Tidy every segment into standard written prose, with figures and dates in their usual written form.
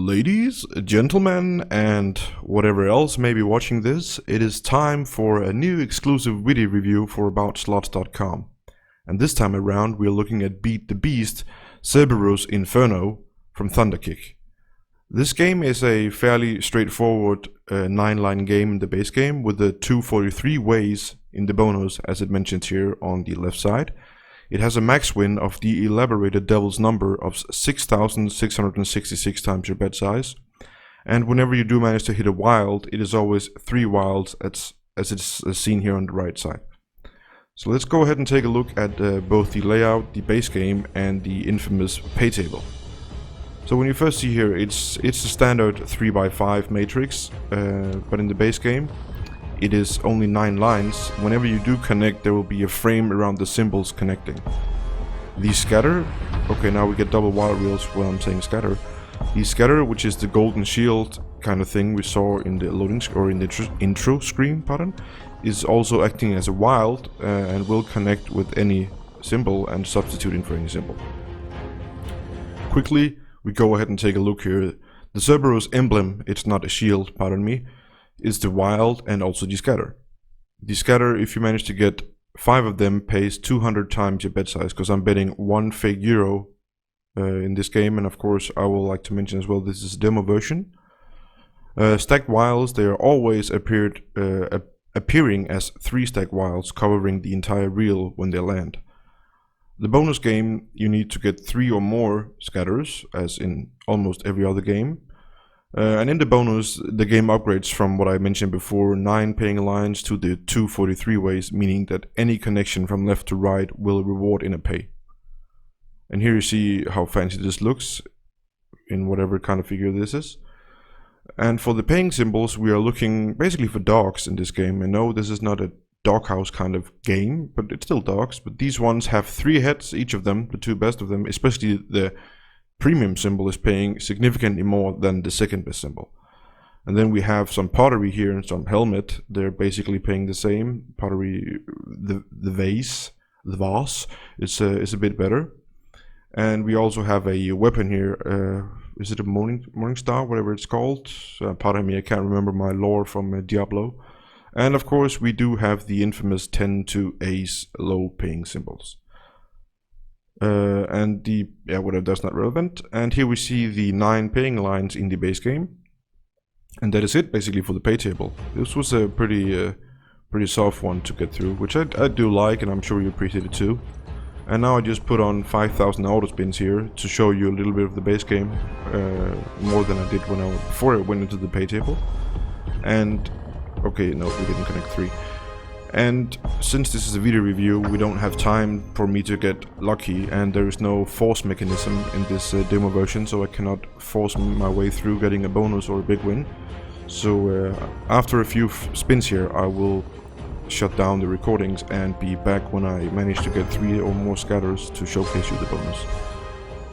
Ladies, gentlemen, and whatever else may be watching this, it is time for a new exclusive video review for Aboutslots.com. And this time around we are looking at Beat the Beast, Cerberus Inferno from Thunderkick. This game is a fairly straightforward 9-line game in the base game with the 243 ways in the bonus as it mentions here on the left side. It has a max win of the elaborated devil's number of 6,666 times your bet size. And whenever you do manage to hit a wild, it is always 3 wilds as it's seen here on the right side. So let's go ahead and take a look at both the layout, the base game, and the infamous pay table. So when you first see here, it's a standard 3x5 matrix, but in the base game, it is only 9 lines. Whenever you do connect, there will be a frame around the symbols connecting. The scatter, okay, now we get double wild reels when I'm saying scatter. The scatter, which is the golden shield kind of thing we saw in the loading or in the intro screen, is also acting as a wild and will connect with any symbol and substituting for any symbol. Quickly, we go ahead and take a look here. The Cerberus emblem, it's not a shield, is the wild and also the scatter. The scatter, if you manage to get 5 of them, pays 200 times your bet size, because I'm betting 1 fake euro in this game, and of course I will like to mention as well this is a demo version. Stacked wilds, they are always appearing as 3 stacked wilds covering the entire reel when they land. The bonus game, you need to get 3 or more scatters, as in almost every other game. And in the bonus, the game upgrades from what I mentioned before, 9 paying lines to the 243 ways, meaning that any connection from left to right will reward in a pay. And here you see how fancy this looks in whatever kind of figure this is. And for the paying symbols, we are looking basically for dogs in this game. And no, this is not a doghouse kind of game, but it's still dogs. But these ones have 3 heads, each of them, the 2 best of them, especially the premium symbol is paying significantly more than the second best symbol. And then we have some pottery here and some helmet. They're basically paying the same. Pottery, the vase is a bit better. And we also have a weapon here. Is it a morning star, whatever it's called? Pardon me, I can't remember my lore from Diablo. And of course we do have the infamous 10 to ace low paying symbols. And the whatever, that's not relevant. And here we see the 9 paying lines in the base game, and that is it basically for the pay table. This was a pretty soft one to get through, which I do like, and I'm sure you appreciate it too. And now I just put on 5,000 auto spins here to show you a little bit of the base game, more than I did before I went into the pay table. And okay, no, we didn't connect 3. And since this is a video review, we don't have time for me to get lucky, and there is no force mechanism in this demo version, so I cannot force my way through getting a bonus or a big win. So after a few spins here, I will shut down the recordings and be back when I manage to get 3 or more scatters to showcase you the bonus.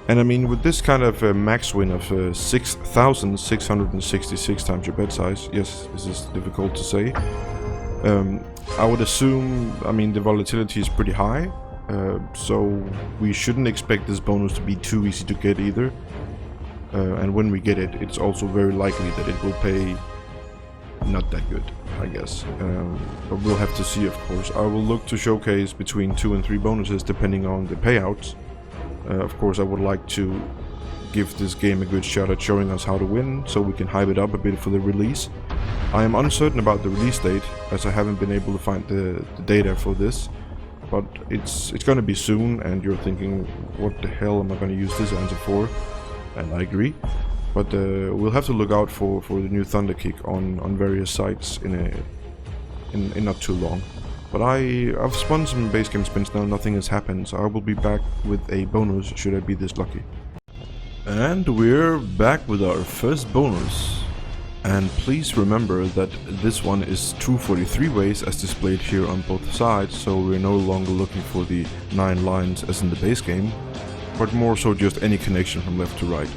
And I mean, with this kind of max win of 6,666 times your bet size, yes, this is difficult to say. I would assume, I mean, the volatility is pretty high, so we shouldn't expect this bonus to be too easy to get either. And when we get it, it's also very likely that it will pay not that good, I guess. But we'll have to see, of course. I will look to showcase between 2 and 3 bonuses depending on the payouts. Of course, I would like to give this game a good shot at showing us how to win, so we can hype it up a bit for the release. I am uncertain about the release date, as I haven't been able to find the data for this, but it's going to be soon, and you're thinking, what the hell am I going to use this answer for? And I agree, but we'll have to look out for the new Thunderkick on various sites in not too long. But I've spun some base game spins now, nothing has happened, so I will be back with a bonus should I be this lucky. And we're back with our first bonus. And please remember that this one is 243 ways as displayed here on both sides, so we're no longer looking for the 9 lines as in the base game, but more so just any connection from left to right.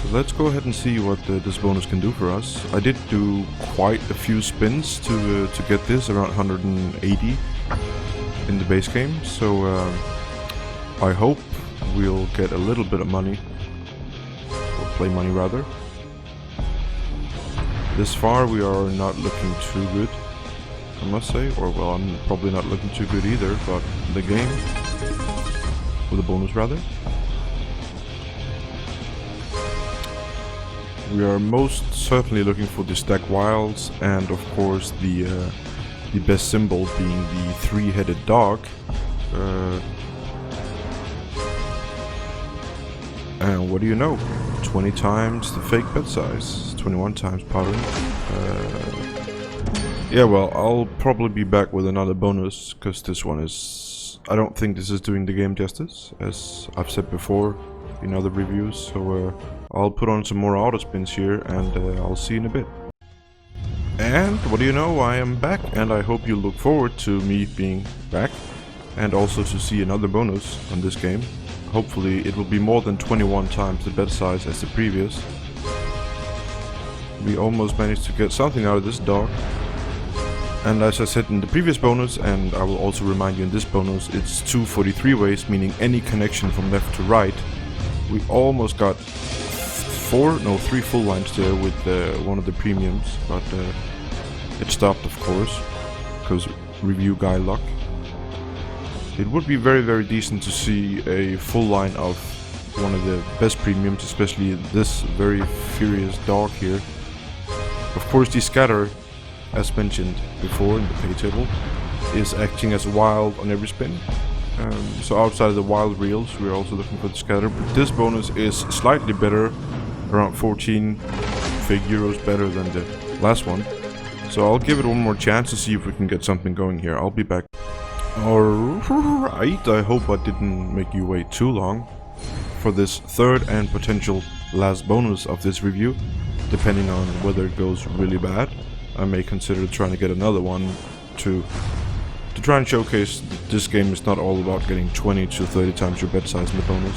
So let's go ahead and see what this bonus can do for us. I did do quite a few spins to get this, around 180 in the base game, so I hope we'll get a little bit of money. play money rather. This far we are not looking too good, I must say, or well, I'm probably not looking too good either, but the game, with a bonus rather. We are most certainly looking for the stack wilds, and of course the best symbol being the three-headed dog. And what do you know? 20 times the fake bet size. 21 times, pardon. Yeah, well, I'll probably be back with another bonus, because this one is... I don't think this is doing the game justice, as I've said before in other reviews, so I'll put on some more auto spins here, and I'll see you in a bit. And what do you know, I am back, and I hope you look forward to me being back, and also to see another bonus on this game. Hopefully it will be more than 21 times the bet size as the previous. We almost managed to get something out of this dog. And as I said in the previous bonus, and I will also remind you in this bonus, it's 243 ways, meaning any connection from left to right. We almost got 3 full lines there with one of the premiums, but it stopped, of course, because review guy luck. It would be very, very decent to see a full line of one of the best premiums, especially this very furious dog here. Of course, the scatter, as mentioned before in the pay table, is acting as wild on every spin. So outside of the wild reels, we're also looking for the scatter, but this bonus is slightly better, around 14 fake euros better than the last one. So I'll give it one more chance to see if we can get something going here. I'll be back. Alright, I hope I didn't make you wait too long for this third and potential last bonus of this review. Depending on whether it goes really bad, I may consider trying to get another one to try and showcase that this game is not all about getting 20 to 30 times your bet size in the bonus.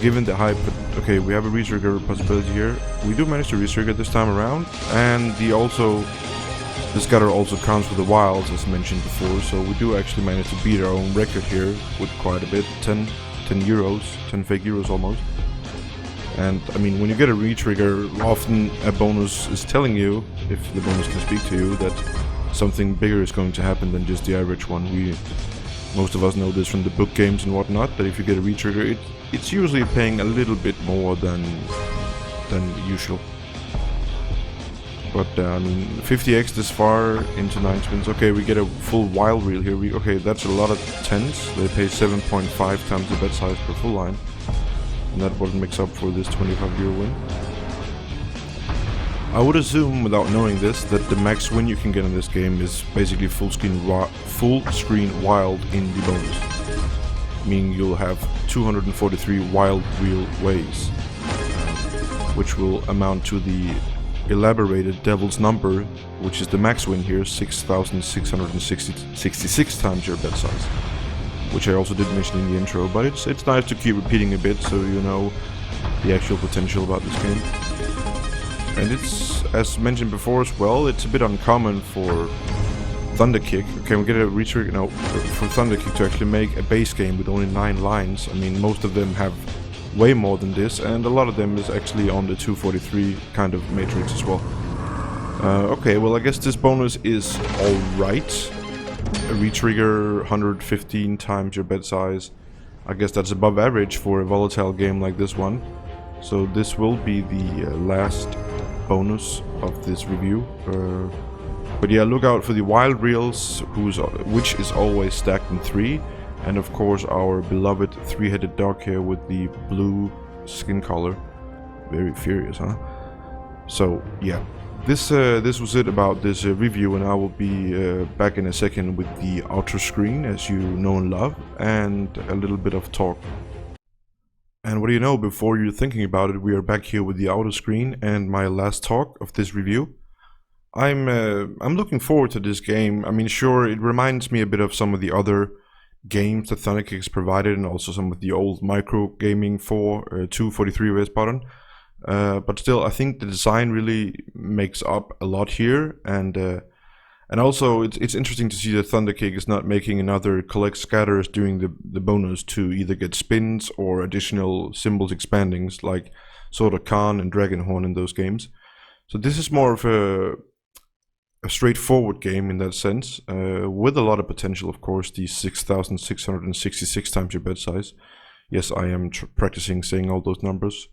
Given the high, okay, we have a retrigger possibility here. We do manage to retrigger this time around, and the scatter also counts with the wilds, as mentioned before, so we do actually manage to beat our own record here with quite a bit, 10 euros, 10 fake euros almost. And I mean, when you get a retrigger, often a bonus is telling you, if the bonus can speak to you, that something bigger is going to happen than just the average one. Most of us know this from the book games and whatnot, that if you get a retrigger, it's usually paying a little bit more than usual. But I mean, 50x this far into 9 spins. Okay, we get a full wild reel here. Okay, that's a lot of 10s. They pay 7.5 times the bet size per full line. And that what makes up for this 25 euro win. I would assume, without knowing this, that the max win you can get in this game is basically full screen wild in the bonus. Meaning you'll have 243 wild reel ways, which will amount to the elaborated devil's number, which is the max win here, 6,666 times your bet size. Which I also did mention in the intro, but it's nice to keep repeating a bit so you know the actual potential about this game. And it's, as mentioned before as well, it's a bit uncommon for Thunderkick. Okay, we get a retrigger now for Thunderkick to actually make a base game with only 9 lines. I mean, most of them have way more than this, and a lot of them is actually on the 243 kind of matrix as well. Okay, well I guess this bonus is alright. A retrigger 115 times your bet size. I guess that's above average for a volatile game like this one. So this will be the last bonus of this review. But yeah, look out for the wild reels, which is always stacked in 3. And of course our beloved three-headed dog here with the blue skin color. Very furious, huh? So yeah. This was it about this review, and I will be back in a second with the outer screen, as you know and love, and a little bit of talk. And what do you know, before you're thinking about it, we are back here with the outer screen and my last talk of this review. I'm looking forward to this game. I mean, sure, it reminds me a bit of some of the other games that Thunderkick has provided, and also some of the old micro gaming for 243 ways pattern. But still, I think the design really makes up a lot here, and And also, it's interesting to see that Thunderkick is not making another collect scatters doing the bonus to either get spins or additional symbols expandings like Sword of Khan and Dragonhorn in those games. So this is more of a straightforward game in that sense, with a lot of potential, of course, the 6,666 times your bet size. Yes, I am practicing saying all those numbers.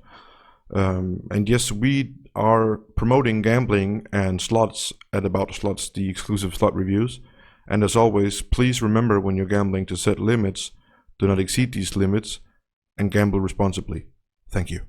And yes, we are promoting gambling and slots at Aboutslots, the exclusive slot reviews. And as always, please remember when you're gambling to set limits, do not exceed these limits, and gamble responsibly. Thank you.